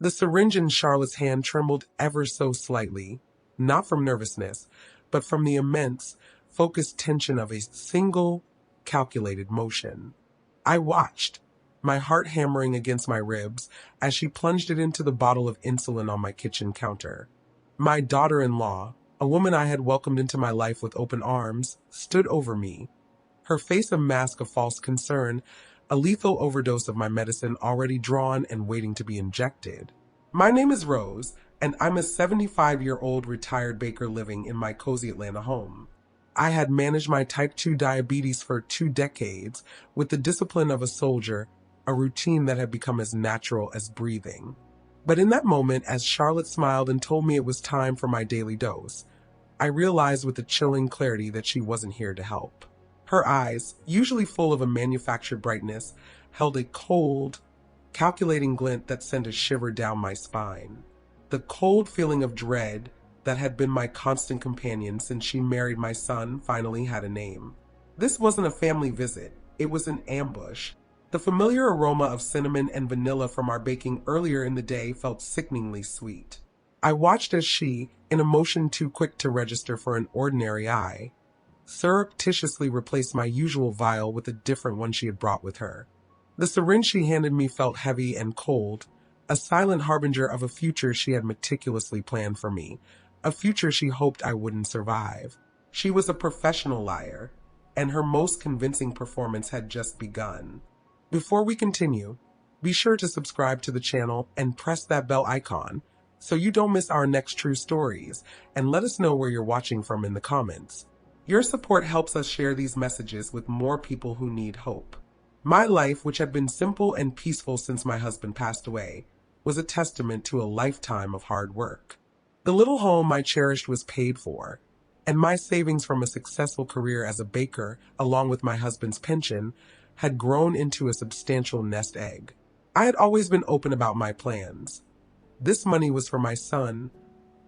The syringe in Charlotte's hand trembled ever so slightly, not from nervousness, but from the immense, focused tension of a single, calculated motion. I watched, my heart hammering against my ribs, as she plunged it into the bottle of insulin on my kitchen counter. My daughter-in-law, a woman I had welcomed into my life with open arms, stood over me, her face a mask of false concern, a lethal overdose of my medicine already drawn and waiting to be injected. My name is Rose, and I'm a 75-year-old retired baker living in my cozy Atlanta home. I had managed my type 2 diabetes for 2 decades with the discipline of a soldier, a routine that had become as natural as breathing. But in that moment, as Charlotte smiled and told me it was time for my daily dose, I realized with a chilling clarity that she wasn't here to help. Her eyes, usually full of a manufactured brightness, held a cold, calculating glint that sent a shiver down my spine. The cold feeling of dread that had been my constant companion since she married my son finally had a name. This wasn't a family visit, it was an ambush. The familiar aroma of cinnamon and vanilla from our baking earlier in the day felt sickeningly sweet. I watched as she, in a motion too quick to register for an ordinary eye, surreptitiously replaced my usual vial with a different one she had brought with her. The syringe she handed me felt heavy and cold, a silent harbinger of a future she had meticulously planned for me, a future she hoped I wouldn't survive. She was a professional liar, and her most convincing performance had just begun. Before we continue, be sure to subscribe to the channel and press that bell icon so you don't miss our next true stories, and let us know where you're watching from in the comments. Your support helps us share these messages with more people who need hope. My life, which had been simple and peaceful since my husband passed away, was a testament to a lifetime of hard work. The little home I cherished was paid for, and my savings from a successful career as a baker, along with my husband's pension, had grown into a substantial nest egg. I had always been open about my plans. This money was for my son,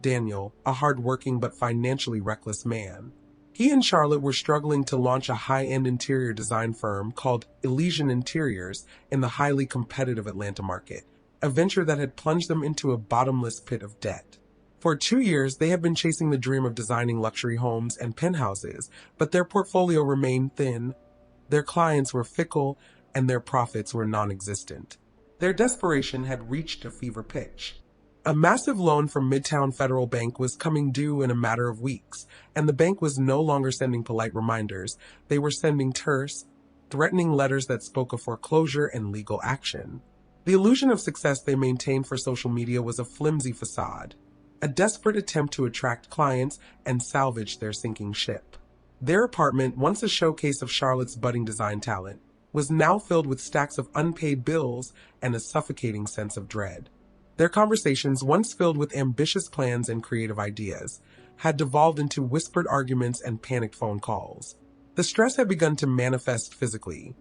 Daniel, a hard-working but financially reckless man. He and Charlotte were struggling to launch a high-end interior design firm called Elysian Interiors in the highly competitive Atlanta market, a venture that had plunged them into a bottomless pit of debt. For 2 years, they had been chasing the dream of designing luxury homes and penthouses, but their portfolio remained thin, their clients were fickle, and their profits were non-existent. Their desperation had reached a fever pitch. A massive loan from Midtown Federal Bank was coming due in a matter of weeks, and the bank was no longer sending polite reminders. They were sending terse, threatening letters that spoke of foreclosure and legal action. The illusion of success they maintained for social media was a flimsy facade, a desperate attempt to attract clients and salvage their sinking ship. Their apartment, once a showcase of Charlotte's budding design talent, was now filled with stacks of unpaid bills and a suffocating sense of dread. Their conversations, once filled with ambitious plans and creative ideas, had devolved into whispered arguments and panicked phone calls. The stress had begun to manifest physically.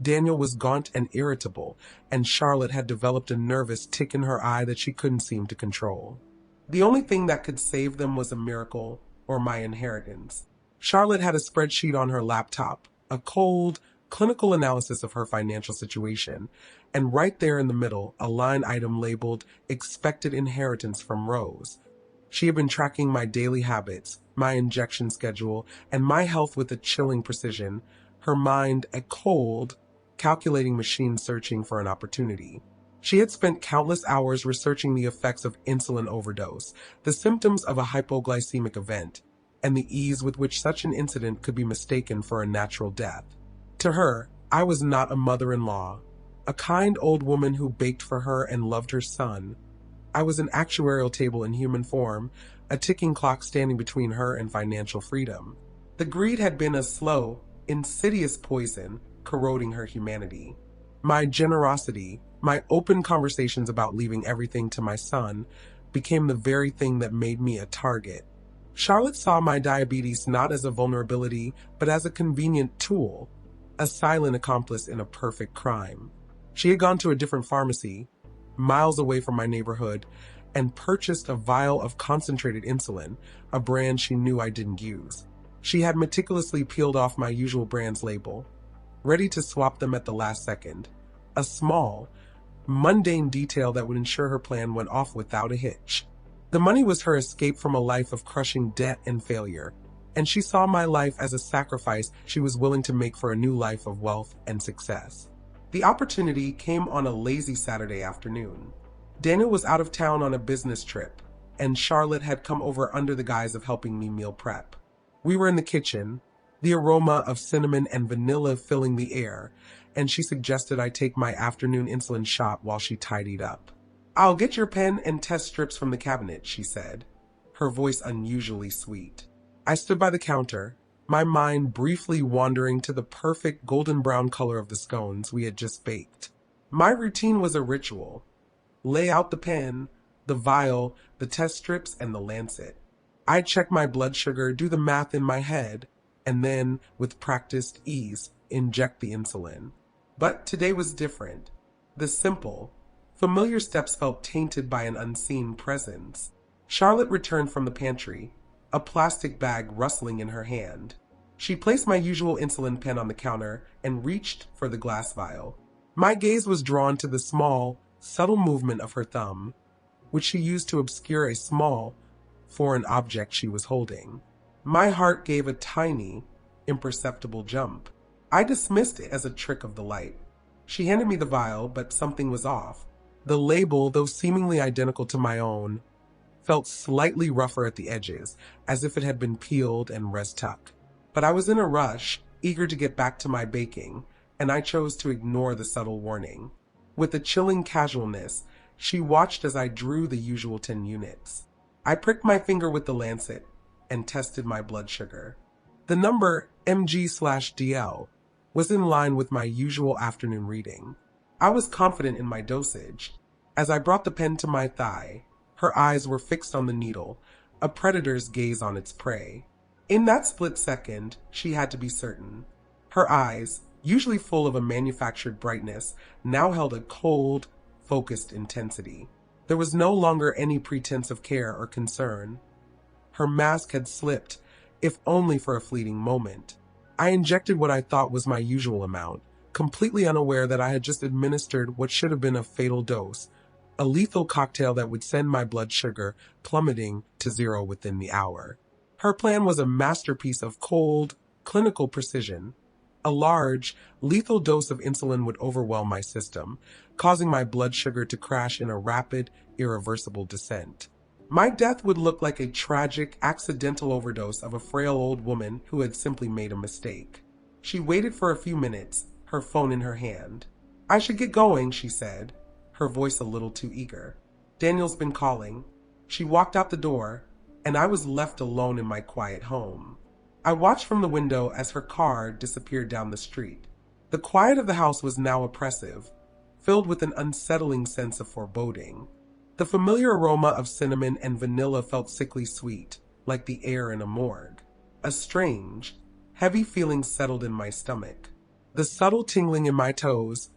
Daniel was gaunt and irritable, and Charlotte had developed a nervous tick in her eye that she couldn't seem to control. The only thing that could save them was a miracle or my inheritance. Charlotte had a spreadsheet on her laptop, a cold, clinical analysis of her financial situation, and right there in the middle, a line item labeled Expected Inheritance from Rose. She had been tracking my daily habits, my injection schedule, and my health with a chilling precision, her mind a cold, calculating machine searching for an opportunity. She had spent countless hours researching the effects of insulin overdose, the symptoms of a hypoglycemic event, and the ease with which such an incident could be mistaken for a natural death. To her, I was not a mother-in-law, a kind old woman who baked for her and loved her son. I was an actuarial table in human form, a ticking clock standing between her and financial freedom. The greed had been a slow, insidious poison corroding her humanity. My generosity, my open conversations about leaving everything to my son, became the very thing that made me a target. Charlotte saw my diabetes not as a vulnerability, but as a convenient tool, a silent accomplice in a perfect crime. She had gone to a different pharmacy, miles away from my neighborhood, and purchased a vial of concentrated insulin, a brand she knew I didn't use. She had meticulously peeled off my usual brand's label, ready to swap them at the last second. A small, mundane detail that would ensure her plan went off without a hitch. The money was her escape from a life of crushing debt and failure, and she saw my life as a sacrifice she was willing to make for a new life of wealth and success. The opportunity came on a lazy Saturday afternoon. Daniel was out of town on a business trip, and Charlotte had come over under the guise of helping me meal prep. We were in the kitchen, the aroma of cinnamon and vanilla filling the air, and she suggested I take my afternoon insulin shot while she tidied up. "I'll get your pen and test strips from the cabinet," she said, her voice unusually sweet. I stood by the counter, my mind briefly wandering to the perfect golden brown color of the scones we had just baked. My routine was a ritual. Lay out the pen, the vial, the test strips, and the lancet. I'd check my blood sugar, do the math in my head, and then, with practiced ease, inject the insulin. But today was different. The simple, familiar steps felt tainted by an unseen presence. Charlotte returned from the pantry, a plastic bag rustling in her hand. She placed my usual insulin pen on the counter and reached for the glass vial. My gaze was drawn to the small, subtle movement of her thumb, which she used to obscure a small, foreign object she was holding. My heart gave a tiny, imperceptible jump. I dismissed it as a trick of the light. She handed me the vial, but something was off. The label, though seemingly identical to my own, felt slightly rougher at the edges, as if it had been peeled and res-tuck. But I was in a rush, eager to get back to my baking, and I chose to ignore the subtle warning. With a chilling casualness, she watched as I drew the usual 10 units. I pricked my finger with the lancet and tested my blood sugar. The number mg/dl was in line with my usual afternoon reading. I was confident in my dosage. As I brought the pen to my thigh, her eyes were fixed on the needle, a predator's gaze on its prey. In that split second, she had to be certain. Her eyes, usually full of a manufactured brightness, now held a cold, focused intensity. There was no longer any pretense of care or concern. Her mask had slipped, if only for a fleeting moment. I injected what I thought was my usual amount, completely unaware that I had just administered what should have been a fatal dose, a lethal cocktail that would send my blood sugar plummeting to zero within the hour. Her plan was a masterpiece of cold, clinical precision. A large, lethal dose of insulin would overwhelm my system, causing my blood sugar to crash in a rapid, irreversible descent. My death would look like a tragic, accidental overdose of a frail old woman who had simply made a mistake. She waited for a few minutes, her phone in her hand. "I should get going," she said, her voice a little too eager. "Daniel's been calling." She walked out the door, and I was left alone in my quiet home. I watched from the window as her car disappeared down the street. The quiet of the house was now oppressive, filled with an unsettling sense of foreboding. The familiar aroma of cinnamon and vanilla felt sickly sweet, like the air in a morgue. A strange, heavy feeling settled in my stomach. The subtle tingling in my toes,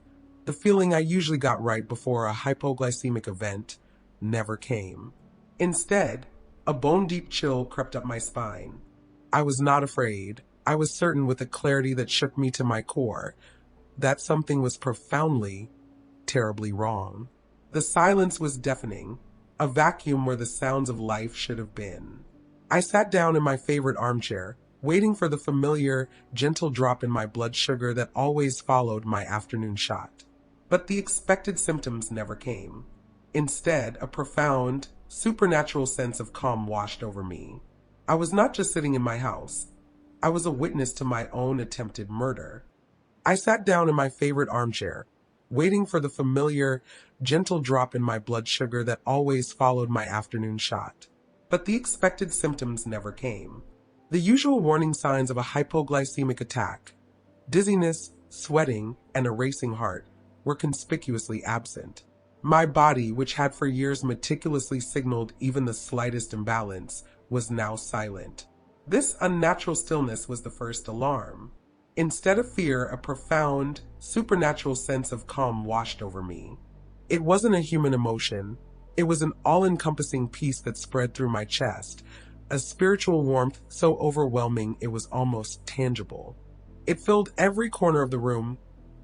the feeling I usually got right before a hypoglycemic event, never came. Instead, a bone-deep chill crept up my spine. I was not afraid. I was certain with a clarity that shook me to my core that something was profoundly, terribly wrong. The silence was deafening, a vacuum where the sounds of life should have been. I sat down in my favorite armchair, waiting for the familiar, gentle drop in my blood sugar that always followed my afternoon shot. But the expected symptoms never came. Instead, a profound, supernatural sense of calm washed over me. I was not just sitting in my house. I was a witness to my own attempted murder. I sat down in my favorite armchair, waiting for the familiar, gentle drop in my blood sugar that always followed my afternoon shot. But the expected symptoms never came. The usual warning signs of a hypoglycemic attack, dizziness, sweating, and a racing heart, were conspicuously absent. My body, which had for years meticulously signaled even the slightest imbalance, was now silent. This unnatural stillness was the first alarm. Instead of fear, a profound, supernatural sense of calm washed over me. It wasn't a human emotion. It was an all-encompassing peace that spread through my chest, a spiritual warmth so overwhelming it was almost tangible. It filled every corner of the room,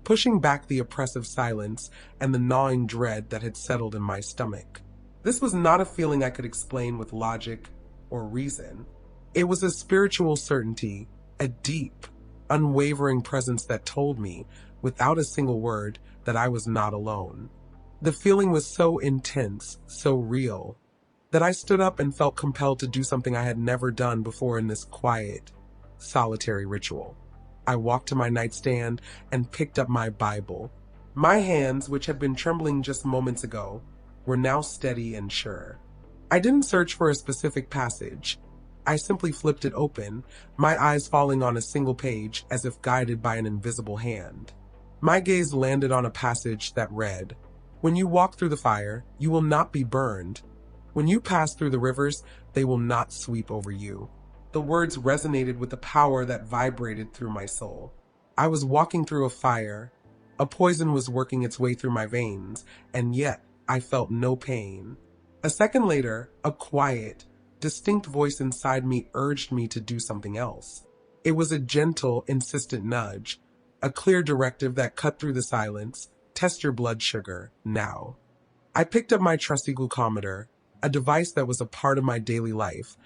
pushing back the oppressive silence and the gnawing dread that had settled in my stomach. This was not a feeling I could explain with logic or reason. It was a spiritual certainty, a deep, unwavering presence that told me, without a single word, that I was not alone. The feeling was so intense, so real, that I stood up and felt compelled to do something I had never done before in this quiet, solitary ritual. I walked to my nightstand and picked up my Bible. My hands, which had been trembling just moments ago, were now steady and sure. I didn't search for a specific passage. I simply flipped it open, my eyes falling on a single page as if guided by an invisible hand. My gaze landed on a passage that read, "When you walk through the fire, you will not be burned. When you pass through the rivers, they will not sweep over you." The words resonated with the power that vibrated through my soul. I was walking through a fire. A poison was working its way through my veins, and yet I felt no pain. A second later, a quiet, distinct voice inside me urged me to do something else. It was a gentle, insistent nudge, a clear directive that cut through the silence. Test your blood sugar, now. I picked up my trusty glucometer, a device that was a part of my daily life,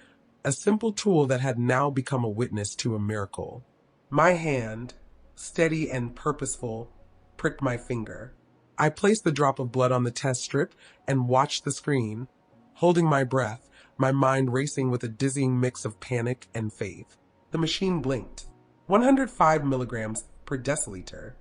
a simple tool that had now become a witness to a miracle. My hand, steady and purposeful, pricked my finger. I placed the drop of blood on the test strip and watched the screen, holding my breath, my mind racing with a dizzying mix of panic and faith. The machine blinked. 105 milligrams per deciliter.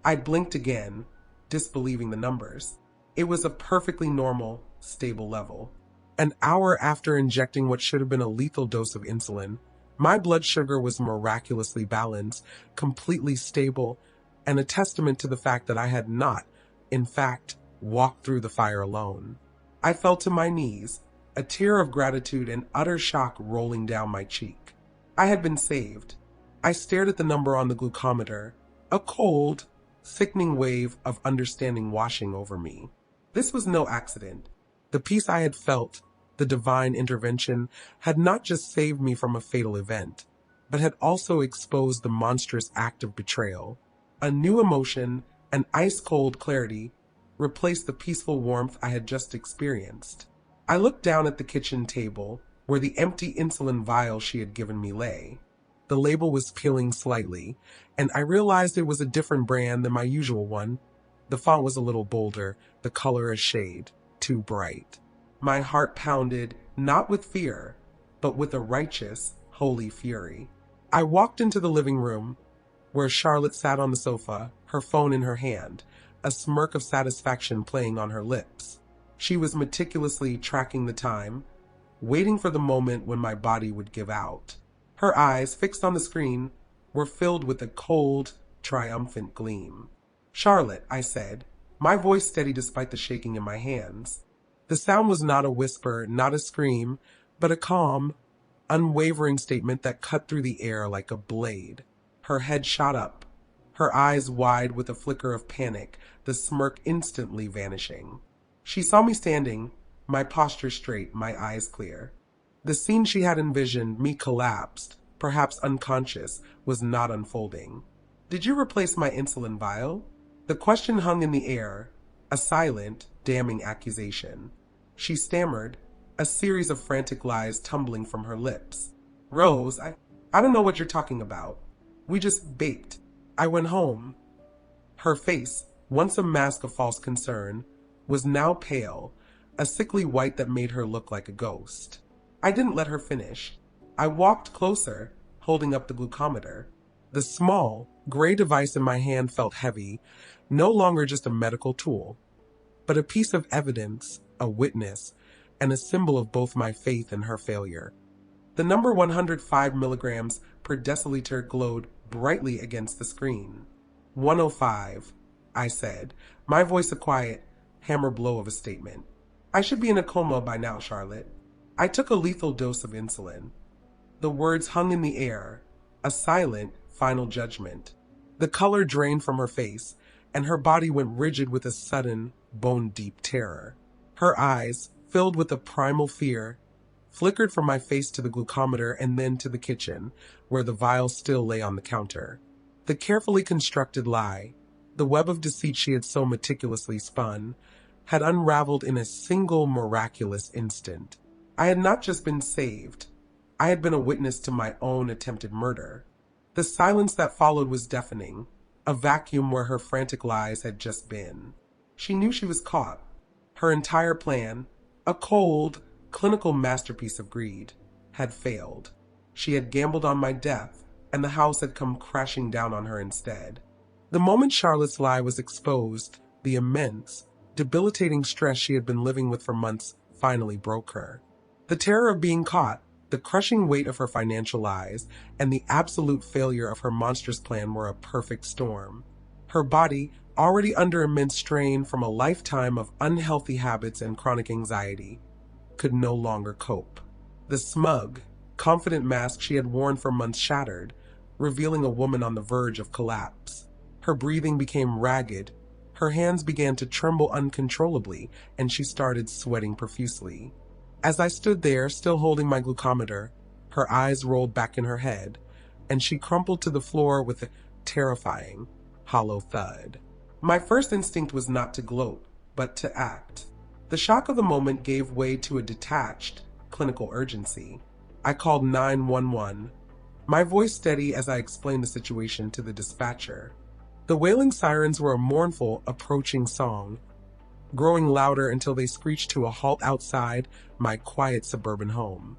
I blinked again, disbelieving the numbers. It was a perfectly normal, stable level. An hour after injecting what should have been a lethal dose of insulin, my blood sugar was miraculously balanced, completely stable, and a testament to the fact that I had not, in fact, walked through the fire alone. I fell to my knees, a tear of gratitude and utter shock rolling down my cheek. I had been saved. I stared at the number on the glucometer, a cold, sickening wave of understanding washing over me. This was no accident. The peace I had felt, the divine intervention, had not just saved me from a fatal event, but had also exposed the monstrous act of betrayal. A new emotion, an ice-cold clarity, replaced the peaceful warmth I had just experienced. I looked down at the kitchen table, where the empty insulin vial she had given me lay. The label was peeling slightly, and I realized it was a different brand than my usual one. The font was a little bolder, the color a shade too bright. My heart pounded, not with fear, but with a righteous, holy fury. I walked into the living room, where Charlotte sat on the sofa, her phone in her hand, a smirk of satisfaction playing on her lips. She was meticulously tracking the time, waiting for the moment when my body would give out. Her eyes, fixed on the screen, were filled with a cold, triumphant gleam. "Charlotte," I said, my voice steady despite the shaking in my hands. The sound was not a whisper, not a scream, but a calm, unwavering statement that cut through the air like a blade. Her head shot up, her eyes wide with a flicker of panic, the smirk instantly vanishing. She saw me standing, my posture straight, my eyes clear. The scene she had envisioned, me collapsed, perhaps unconscious, was not unfolding. "Did you replace my insulin vial?" The question hung in the air, a silent, damning accusation. She stammered, a series of frantic lies tumbling from her lips. "Rose, I don't know what you're talking about. We just baked. I went home." Her face, once a mask of false concern, was now pale, a sickly white that made her look like a ghost. I didn't let her finish. I walked closer, holding up the glucometer. The small, gray device in my hand felt heavy, no longer just a medical tool, but a piece of evidence, a witness, and a symbol of both my faith and her failure. The number 105 milligrams per deciliter glowed brightly against the screen. 105, I said, my voice a quiet, hammer blow of a statement. "I should be in a coma by now, Charlotte. I took a lethal dose of insulin." The words hung in the air, a silent, final judgment. The color drained from her face, and her body went rigid with a sudden, bone-deep terror. Her eyes, filled with a primal fear, flickered from my face to the glucometer and then to the kitchen, where the vial still lay on the counter. The carefully constructed lie, The web of deceit she had so meticulously spun had unraveled in a single miraculous instant. I had not just been saved, I had been a witness to my own attempted murder. The silence that followed was deafening, a vacuum where her frantic lies had just been. She knew she was caught. Her entire plan, a cold, clinical masterpiece of greed, had failed. She had gambled on my death, and the house had come crashing down on her instead. The moment Charlotte's lie was exposed, the immense, debilitating stress she had been living with for months finally broke her. The terror of being caught, the crushing weight of her financial lies, and the absolute failure of her monstrous plan were a perfect storm. Her body, already under immense strain from a lifetime of unhealthy habits and chronic anxiety, could no longer cope. The smug, confident mask she had worn for months shattered, revealing a woman on the verge of collapse. Her breathing became ragged, her hands began to tremble uncontrollably, and she started sweating profusely. As I stood there, still holding my glucometer, her eyes rolled back in her head, and she crumpled to the floor with a terrifying, hollow thud. My first instinct was not to gloat, but to act. The shock of the moment gave way to a detached, clinical urgency. I called 911, my voice steady as I explained the situation to the dispatcher. The wailing sirens were a mournful, approaching song, growing louder until they screeched to a halt outside my quiet suburban home.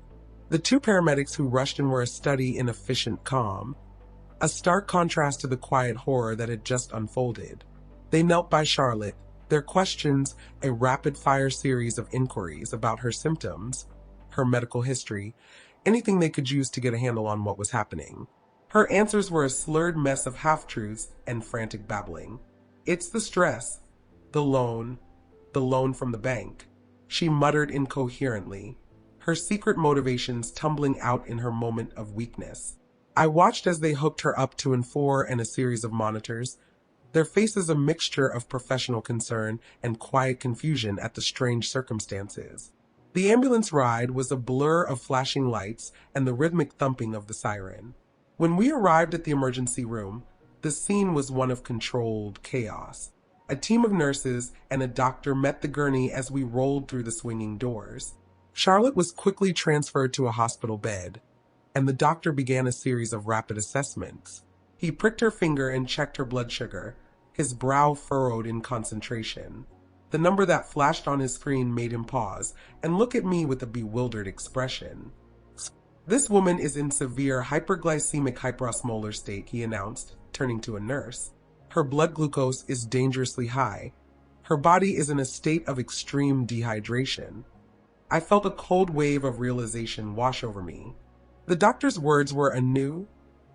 The two paramedics who rushed in were a study in efficient calm, a stark contrast to the quiet horror that had just unfolded. They knelt by Charlotte, their questions a rapid-fire series of inquiries about her symptoms, her medical history, anything they could use to get a handle on what was happening. Her answers were a slurred mess of half-truths and frantic babbling. "It's the stress, the loan from the bank," she muttered incoherently, her secret motivations tumbling out in her moment of weakness. I watched as they hooked her up to an 4 and a series of monitors, their faces a mixture of professional concern and quiet confusion at the strange circumstances. The ambulance ride was a blur of flashing lights and the rhythmic thumping of the siren. When we arrived at the emergency room, the scene was one of controlled chaos. A team of nurses and a doctor met the gurney as we rolled through the swinging doors. Charlotte was quickly transferred to a hospital bed, and the doctor began a series of rapid assessments. He pricked her finger and checked her blood sugar, his brow furrowed in concentration. The number that flashed on his screen made him pause and look at me with a bewildered expression. "This woman is in severe hyperglycemic hyperosmolar state," he announced, turning to a nurse. "Her blood glucose is dangerously high. Her body is in a state of extreme dehydration." I felt a cold wave of realization wash over me. The doctor's words were a new,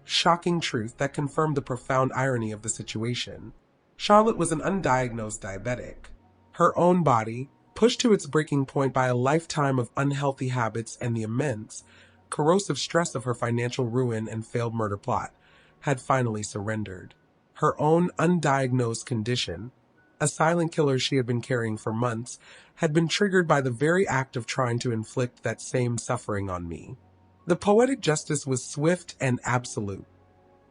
shocking truth that confirmed the profound irony of the situation. Charlotte was an undiagnosed diabetic. Her own body, pushed to its breaking point by a lifetime of unhealthy habits and the immense, corrosive stress of her financial ruin and failed murder plot, had finally surrendered. Her own undiagnosed condition, a silent killer she had been carrying for months, had been triggered by the very act of trying to inflict that same suffering on me. The poetic justice was swift and absolute.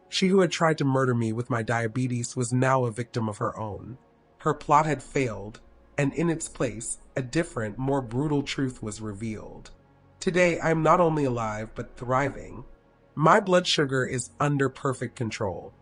She who had tried to murder me with my diabetes was now a victim of her own. Her plot had failed, and in its place, a different, more brutal truth was revealed. Today, I am not only alive, but thriving. My blood sugar is under perfect control,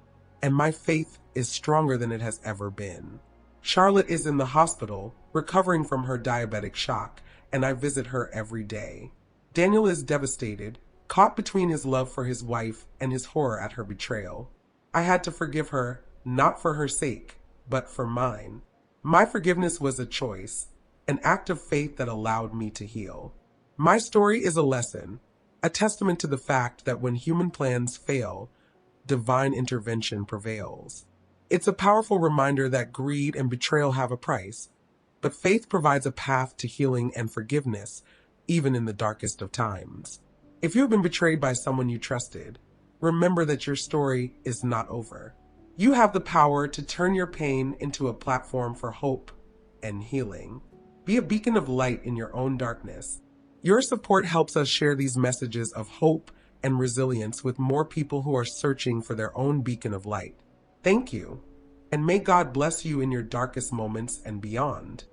and my faith is stronger than it has ever been. Charlotte is in the hospital, recovering from her diabetic shock, and I visit her every day. Daniel is devastated, caught between his love for his wife and his horror at her betrayal. I had to forgive her, not for her sake, but for mine. My forgiveness was a choice, an act of faith that allowed me to heal. My story is a lesson, a testament to the fact that when human plans fail, divine intervention prevails. It's a powerful reminder that greed and betrayal have a price, but faith provides a path to healing and forgiveness, even in the darkest of times. If you have been betrayed by someone you trusted, remember that your story is not over. You have the power to turn your pain into a platform for hope and healing. Be a beacon of light in your own darkness. Your support helps us share these messages of hope and resilience with more people who are searching for their own beacon of light. Thank you. And may God bless you in your darkest moments and beyond.